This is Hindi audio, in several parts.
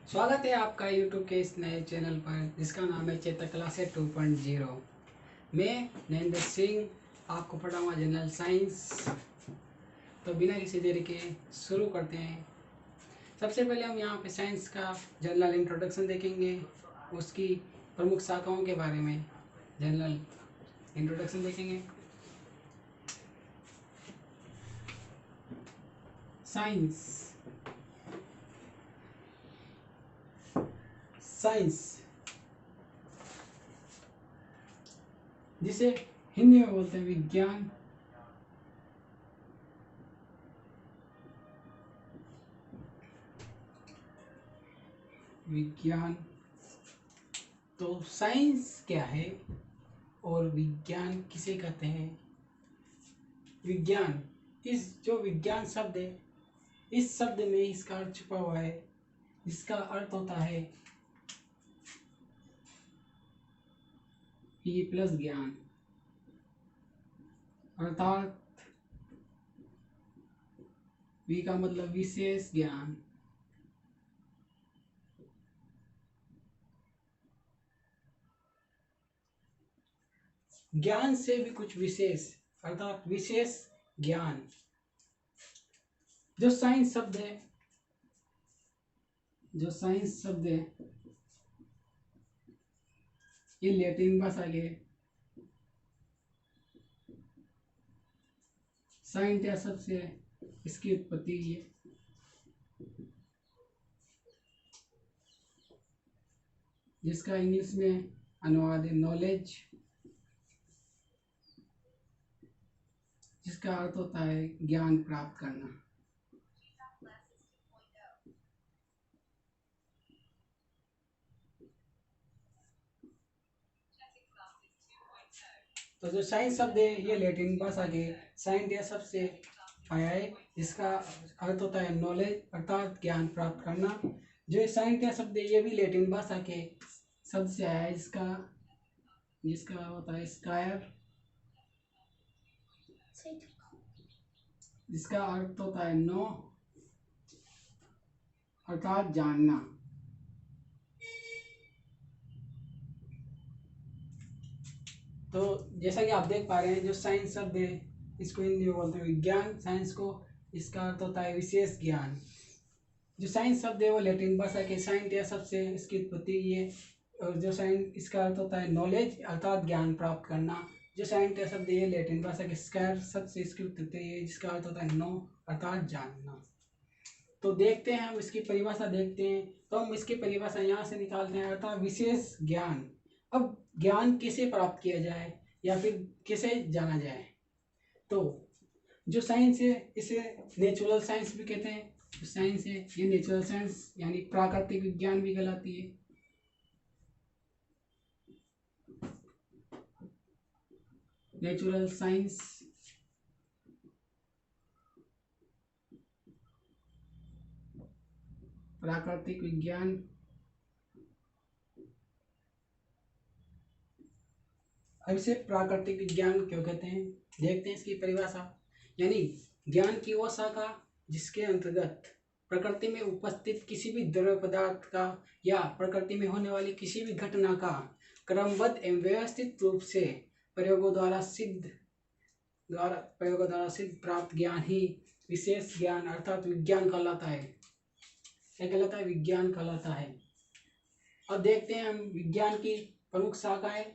स्वागत है आपका YouTube के इस नए चैनल पर जिसका नाम है चेतक क्लासेस 2.0। मैं नरेंद्र सिंह आपको पढ़ाऊंगा जनरल साइंस। तो बिना किसी देरी के शुरू करते हैं। सबसे पहले हम यहाँ पे साइंस का जनरल इंट्रोडक्शन देखेंगे, उसकी प्रमुख शाखाओं के बारे में जनरल इंट्रोडक्शन देखेंगे। साइंस साइंस जिसे हिंदी में बोलते हैं विज्ञान। विज्ञान तो साइंस क्या है और विज्ञान किसे कहते हैं। विज्ञान, इस जो विज्ञान शब्द है, इस शब्द में इसका अर्थ छुपा हुआ है। इसका अर्थ होता है ये प्लस ज्ञान, अर्थात वी का मतलब विशेष ज्ञान। ज्ञान से भी कुछ विशेष, अर्थात विशेष ज्ञान। जो साइंस शब्द है, ये लैटिन भाषा के साइंटिया शब्द से इसकी उत्पत्ति हुई है। जिसका इंग्लिश में अनुवाद है नॉलेज, जिसका अर्थ होता है ज्ञान प्राप्त करना। तो जो साइंस शब्द है ये लैटिन भाषा के साइंटिया शब्द से आया है। इसका अर्थ होता है नॉलेज, अर्थात ज्ञान प्राप्त करना। जो साइंटिया शब्द है ये भी लैटिन भाषा के शब्द से आया है। इसका जिसका होता है स्कायर, जिसका अर्थ होता है नो, अर्थात जानना। तो जैसा कि आप देख पा रहे हैं, जो साइंस शब्द है इसको हिंदी में बोलते हैं विज्ञान। साइंस को इसका अर्थ होता है विशेष ज्ञान। जो साइंस शब्द है वो लैटिन भाषा के साइंटिया शब्द से इसकी उत्पत्ति हुई है। और जो साइंस, इसका अर्थ होता है नॉलेज, अर्थात ज्ञान प्राप्त करना। जो साइंटिया शब्द है ये लैटिन भाषा के स्क्वायर शब्द से इसकी उत्पत्ति हुई है, जिसका अर्थ होता है नो, अर्थात जानना। तो देखते हैं, हम इसकी परिभाषा देखते हैं। तो हम इसकी परिभाषा यहाँ से निकालते हैं, अर्थात विशेष ज्ञान। अब ज्ञान किसे प्राप्त किया जाए या फिर किसे जाना जाए। तो जो साइंस है इसे नेचुरल साइंस भी कहते हैं। जो साइंस है ये नेचुरल साइंस यानी प्राकृतिक विज्ञान भी कहलाती है। नेचुरल साइंस प्राकृतिक विज्ञान। अब इसे प्राकृतिक विज्ञान क्यों कहते हैं, देखते हैं इसकी परिभाषा। यानी ज्ञान की वो शाखा जिसके अंतर्गत प्रकृति में उपस्थित किसी भी द्रव्य पदार्थ का या प्रकृति में होने वाली किसी भी घटना का क्रमबद्ध एवं व्यवस्थित रूप से प्रयोगों द्वारा सिद्ध प्राप्त ज्ञान ही विशेष ज्ञान अर्थात विज्ञान कहलाता है। क्या कहलाता है? विज्ञान कहलाता है। अब देखते हैं हम विज्ञान की प्रमुख शाखाएं।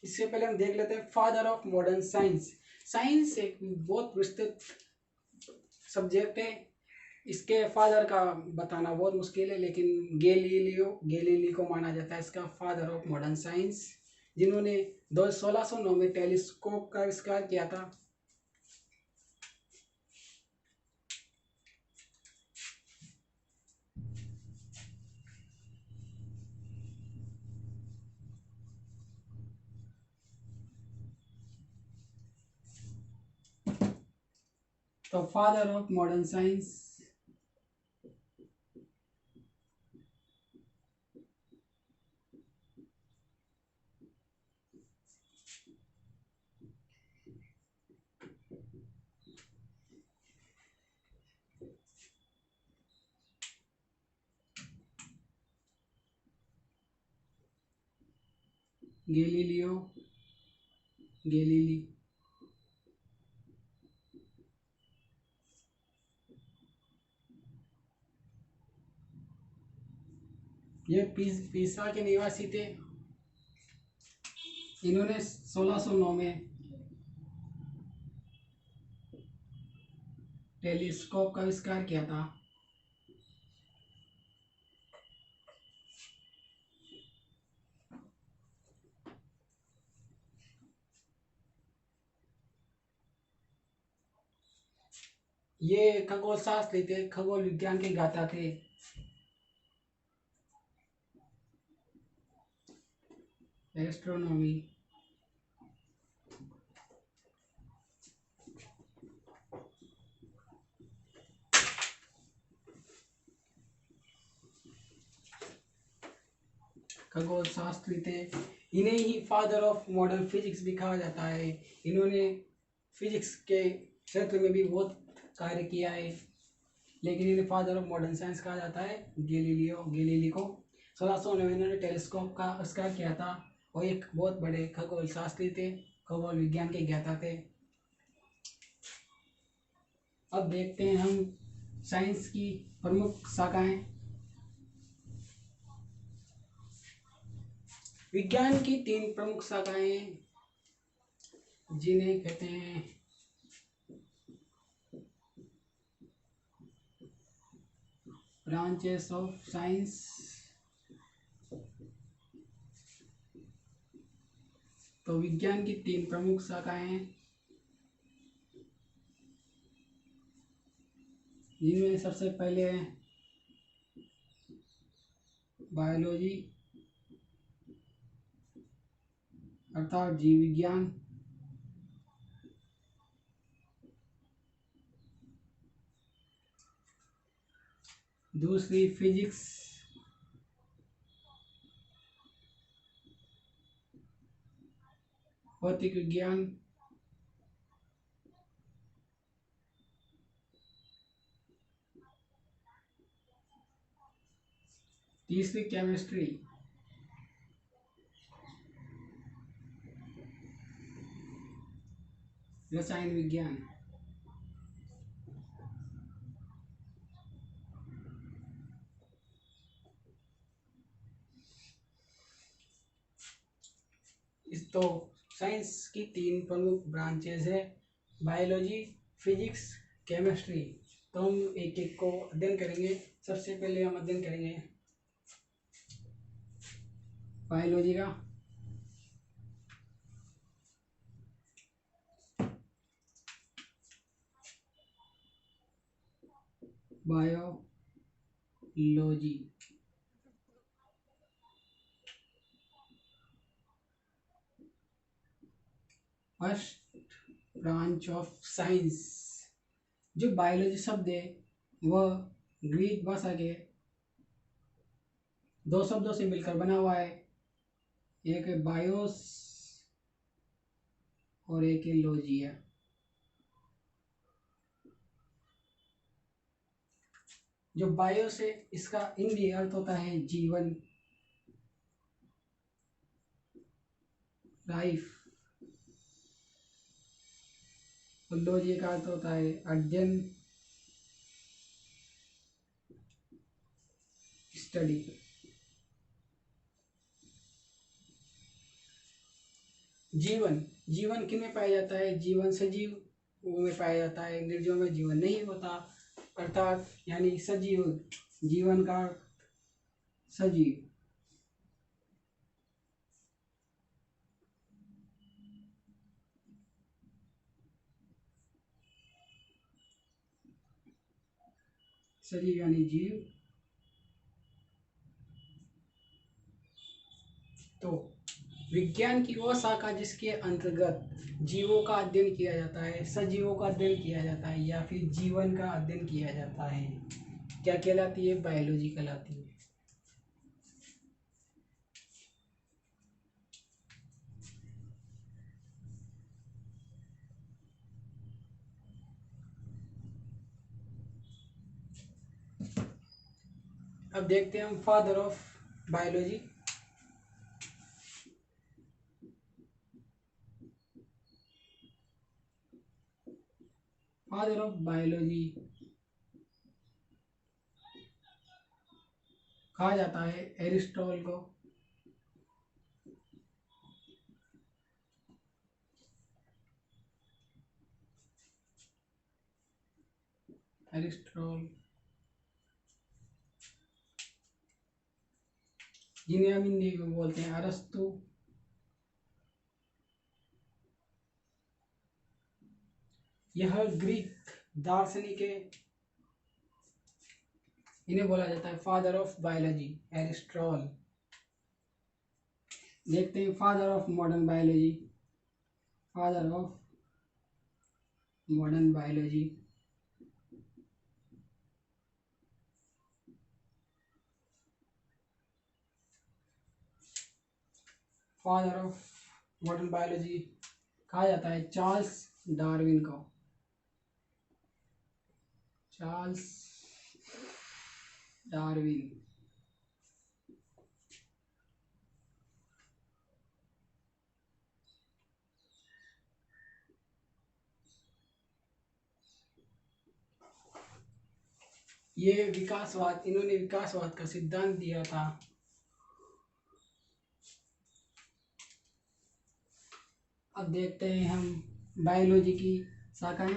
इससे पहले हम देख लेते हैं father of modern science. Science एक बहुत विस्तृत सब्जेक्ट है। इसके फादर का बताना बहुत मुश्किल है, लेकिन गैलीलियो को माना जाता है इसका फादर ऑफ मॉडर्न साइंस, जिन्होंने 1609 में टेलीस्कोप का आविष्कार किया था। तो father of modern science Galileo Galilei. ये पीसा के निवासी थे। इन्होंने 1609 में टेलीस्कोप का आविष्कार किया था। ये खगोल शास्त्री थे, खगोल विज्ञान के ज्ञाता थे। एस्ट्रोनॉमी। खगोल शास्त्री थे। इन्हें ही फादर ऑफ मॉडर्न फिजिक्स भी कहा जाता है। इन्होंने फिजिक्स के क्षेत्र में भी बहुत कार्य किया है, लेकिन इन्हें फादर ऑफ मॉडर्न साइंस कहा जाता है। गैलीली को 1609 में इन्होंने टेलीस्कोप का आविष्कार किया था और एक बहुत बड़े खगोल शास्त्री थे, खगोल विज्ञान के ज्ञाता थे। अब देखते हैं हम साइंस की प्रमुख शाखाएं। विज्ञान की 3 प्रमुख शाखाएं जिन्हें कहते हैं ब्रांचेस ऑफ साइंस। तो विज्ञान की 3 प्रमुख शाखाएं हैं, जिनमें सबसे पहले है बायोलॉजी अर्थात जीव विज्ञान। दूसरी फिजिक्स, भौतिक विज्ञान। तीसरी केमिस्ट्री। रसायन विज्ञान। इस तो साइंस की 3 प्रमुख ब्रांचेस है, बायोलॉजी, फिजिक्स, केमिस्ट्री। तो हम एक एक को अध्ययन करेंगे। सबसे पहले हम अध्ययन करेंगे बायोलॉजी का। Biology first branch of science. जो बायोलॉजी शब्द है वह ग्रीक भाषा के 2 शब्दों से मिलकर बना हुआ है। एक है बायोस और एक है लॉजिया। जो बायो से इसका हिंदी अर्थ होता है जीवन, लाइफ। और लॉजिया का अर्थ होता है अध्ययन, स्टडी। जीवन, जीवन किन में पाया जाता है? जीवन सजीव में पाया जाता है, निर्जीव में जीवन नहीं होता। अर्थात यानी सजीव, जीवन का सजीव। सजीव यानी जीव। तो विज्ञान की वो शाखा जिसके अंतर्गत जीवों का अध्ययन किया जाता है, सजीवों का अध्ययन किया जाता है, या फिर जीवन का अध्ययन किया जाता है, क्या कहलाती है? बायोलॉजी कहलाती है। अब देखते हैं हम father of biology. Father of biology कहा जाता है एरिस्टॉटल को। एरिस्टॉटल, जिन्हें हम हिंदी में बोलते हैं अरस्तु। यह ग्रीक दार्शनिक है। इन्हें बोला जाता है फादर ऑफ बायोलॉजी, एरिस्टॉटल। देखते हैं father of modern biology. Father of modern biology, father of modern biology कहा जाता है चार्ल्स डार्विन को। Charles Darwin. ये विकासवाद, इन्होंने विकासवाद का सिद्धांत दिया था। अब देखते हैं हम बायोलॉजी की शाखाएं,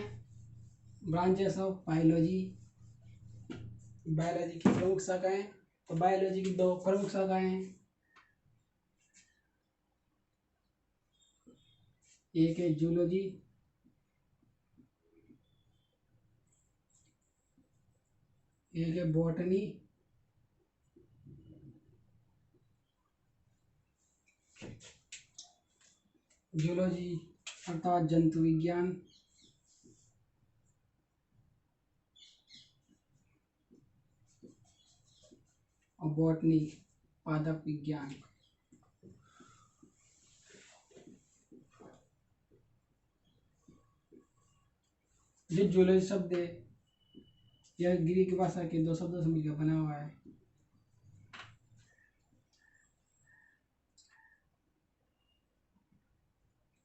ब्रांचेस ऑफ बायोलॉजी। बायोलॉजी की प्रमुख शाखाएं, तो बायोलॉजी की दो प्रमुख शाखाएं हैं। एक है जूलॉजी, एक है बॉटनी। जूलॉजी अर्थात जंतु विज्ञान, और बॉटनी पादप विज्ञान। जो जूलॉजी शब्द है यह ग्रीक भाषा के दो शब्दों से मिलकर बना हुआ है।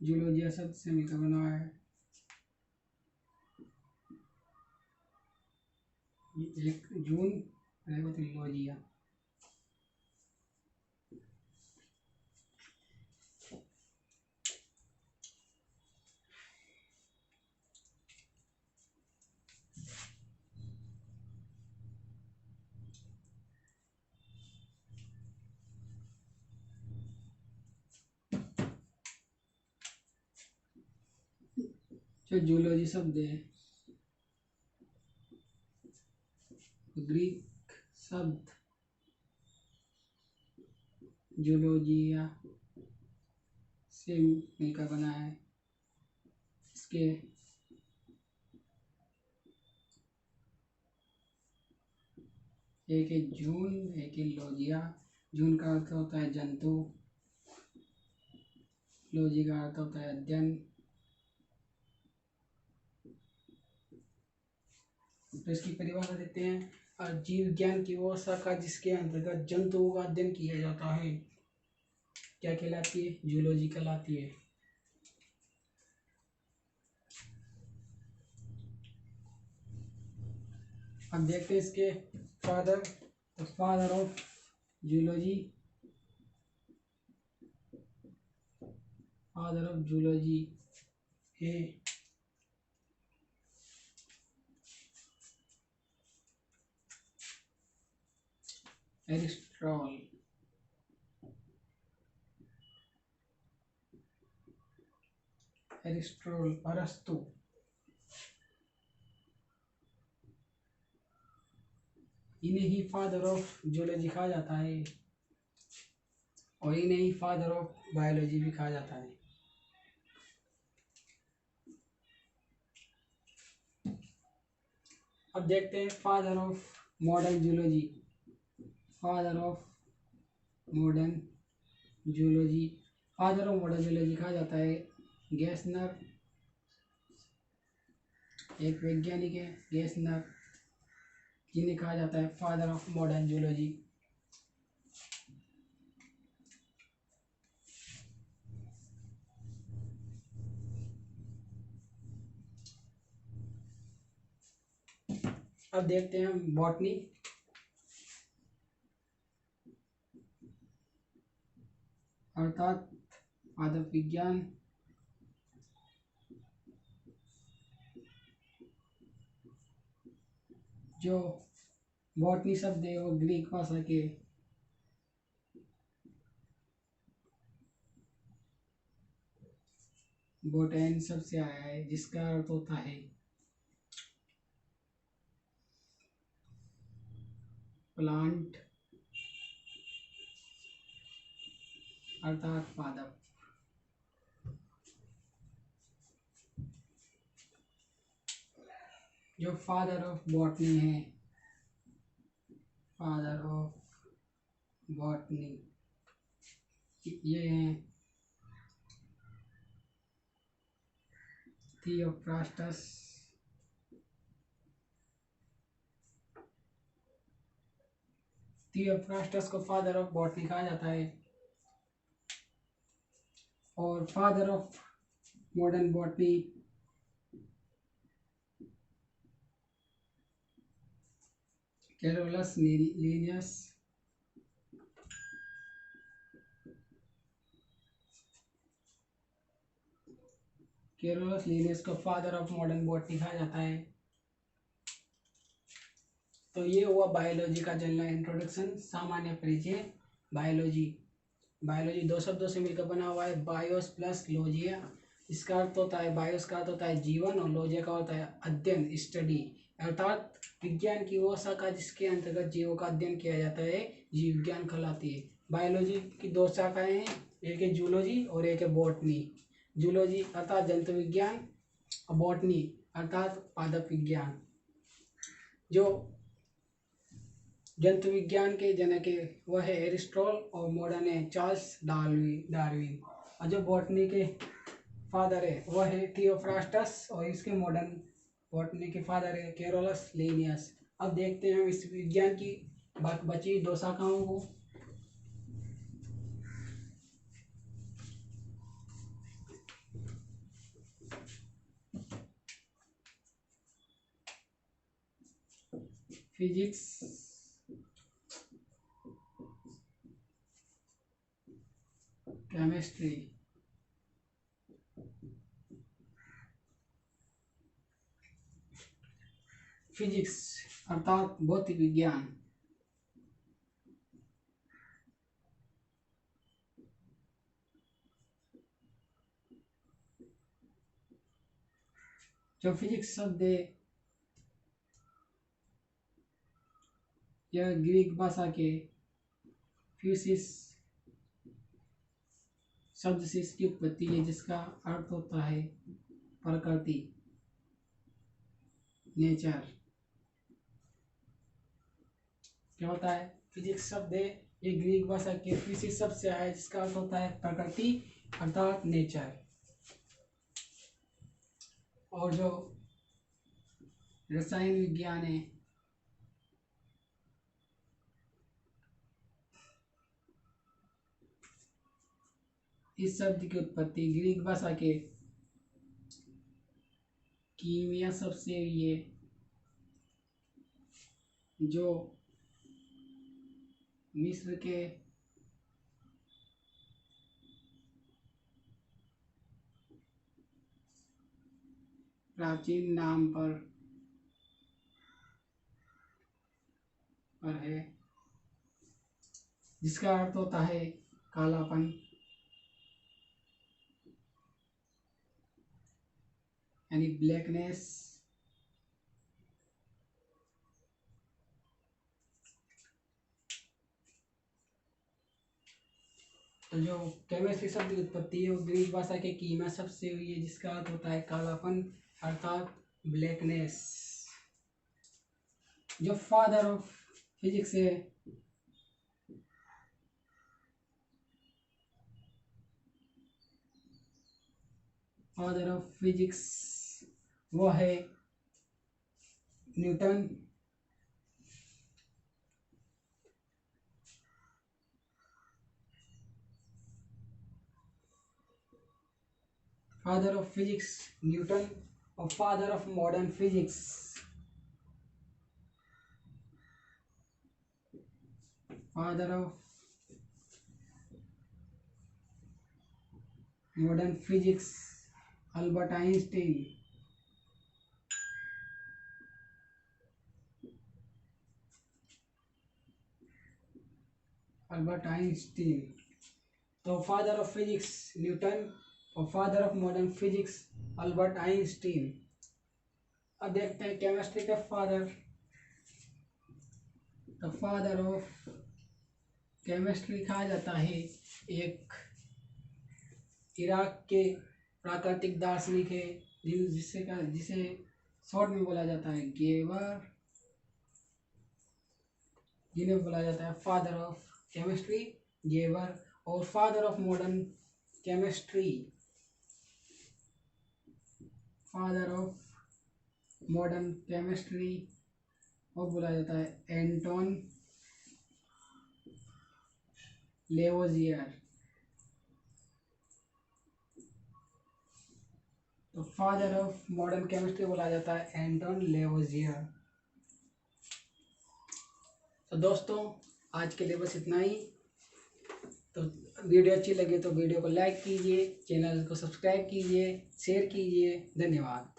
जूलॉजिया शब्द से मिलकर बना हुआ है। एक जून लॉजिया। जो जूलॉजी शब्द है ग्रीक शब्द जूलॉजिया से मिलकर बना है। इसके एक है जून, एक है लॉजिया। जून का अर्थ होता है जंतु, लॉजी का अर्थ होता है अध्ययन। तो इसकी परिभाषा देते हैं, और जीव विज्ञान की वो शाखा जिसके अंतर्गत जंतुओं का अध्ययन किया जाता है क्या कहलाती है? जूलॉजी कहलाती है। अब देखते हैं इसके फादर, तो father of zoology, father of zoology है एरिस्टॉटल। एरिस्टॉटल, अरस्तु। इन्हें ही फादर ऑफ जूलॉजी कहा जाता है, और इन्हें ही फादर ऑफ बायोलॉजी भी कहा जाता है। अब देखते हैं father of modern zoology. Father of modern zoology, father of modern zoology कहा जाता है गेस्नर। एक वैज्ञानिक है गेस्नर, जिन्हें कहा जाता है फादर ऑफ मॉडर्न जूलॉजी। अब देखते हैं बॉटनी। अर्थात पादप विज्ञान। जो बॉटनी शब्द है वो ग्रीक भाषा के बोटैन शब्द से आया है, जिसका अर्थ होता है प्लांट अर्थात पादप। जो फादर ऑफ बॉटनी है, फादर ऑफ बॉटनी, ये है थियोफ्रास्टस। थियोफ्रास्टस को फादर ऑफ बॉटनी कहा जाता है। और father of modern botany Carolus Linnaeus. Carolus Linnaeus को फादर ऑफ मॉडर्न बॉटनी कहा जाता है। तो ये हुआ बायोलॉजी का जनरल इंट्रोडक्शन, सामान्य परिचय। बायोलॉजी, बायोलॉजी दो शब्दों से मिलकर बना हुआ है, बायोस प्लस लोजिया। इसका अर्थ होता है, बायोस का अर्थ होता है जीवन और लोजिया का होता है अध्ययन, स्टडी। अर्थात विज्ञान की वो शाखा जिसके अंतर्गत जीवों का अध्ययन किया जाता है, जीव विज्ञान कहलाती है। बायोलॉजी की दो शाखाएं हैं, एक है जूलॉजी और एक है बॉटनी। जूलॉजी अर्थात जंतु विज्ञान और बॉटनी अर्थात पादप विज्ञान। जो जंतु विज्ञान के जनक है वह है एरिस्टॉटल और मॉडर्न है चार्ल्स डार्विन। और जो बॉटनी के फादर है वह है थियोफ्रास्टस और इसके मॉडर्न बॉटनी के फादर है कैरोलस लिनियस। अब देखते हैं इस विज्ञान की बची दो शाखाओं को। फिजिक्स, केमिस्ट्री, फिजिक्स अर्थात भौतिक विज्ञान। जो फिजिक्स शब्द है यह ग्रीक भाषा के फ्यूसिस शब्द से इसकी उत्पत्ति है, जिसका अर्थ होता है प्रकृति, नेचर। क्या होता है? फिजिक्स शब्द है ये ग्रीक भाषा के फिजिक्स शब्द से आया है, जिसका अर्थ होता है प्रकृति अर्थात नेचर। और जो रसायन विज्ञान है इस शब्द की उत्पत्ति ग्रीक भाषा के कीमिया शब्द से हुई है, जो मिस्र के प्राचीन नाम पर है, जिसका अर्थ होता है कालापन यानी ब्लैकनेस। तो जो केमिस्ट्री शब्द की उत्पत्ति है वो ग्रीक भाषा के कीमिया शब्द से हुई है, जिसका अर्थ होता है कालापन अर्थात ब्लैकनेस। जो फादर ऑफ फिजिक्स है फादर ऑफ फिजिक्स वो है Newton. Father of physics Newton और father of modern physics father of modern physics Albert Einstein. Albert Einstein. तो फादर ऑफ फिजिक्स न्यूटन और father of modern physics Albert Einstein. अब देखते हैं केमिस्ट्री के फादर। द फादर ऑफ केमिस्ट्री कहा जाता है एक इराक के प्राकृतिक दार्शनिक है जिसे शॉर्ट में बोला जाता है गेवर, जिन्हें बोला जाता है फादर ऑफ केमिस्ट्री गेवर। और father of modern chemistry, father of modern chemistry और बोला जाता है एंटोन लेवोजियर। तो फादर ऑफ मॉडर्न केमिस्ट्री बोला जाता है एंटोन लेवोजियर। तो दोस्तों आज के लिए बस इतना ही। तो वीडियो अच्छी लगे तो वीडियो को लाइक कीजिए, चैनल को सब्सक्राइब कीजिए, शेयर कीजिए। धन्यवाद।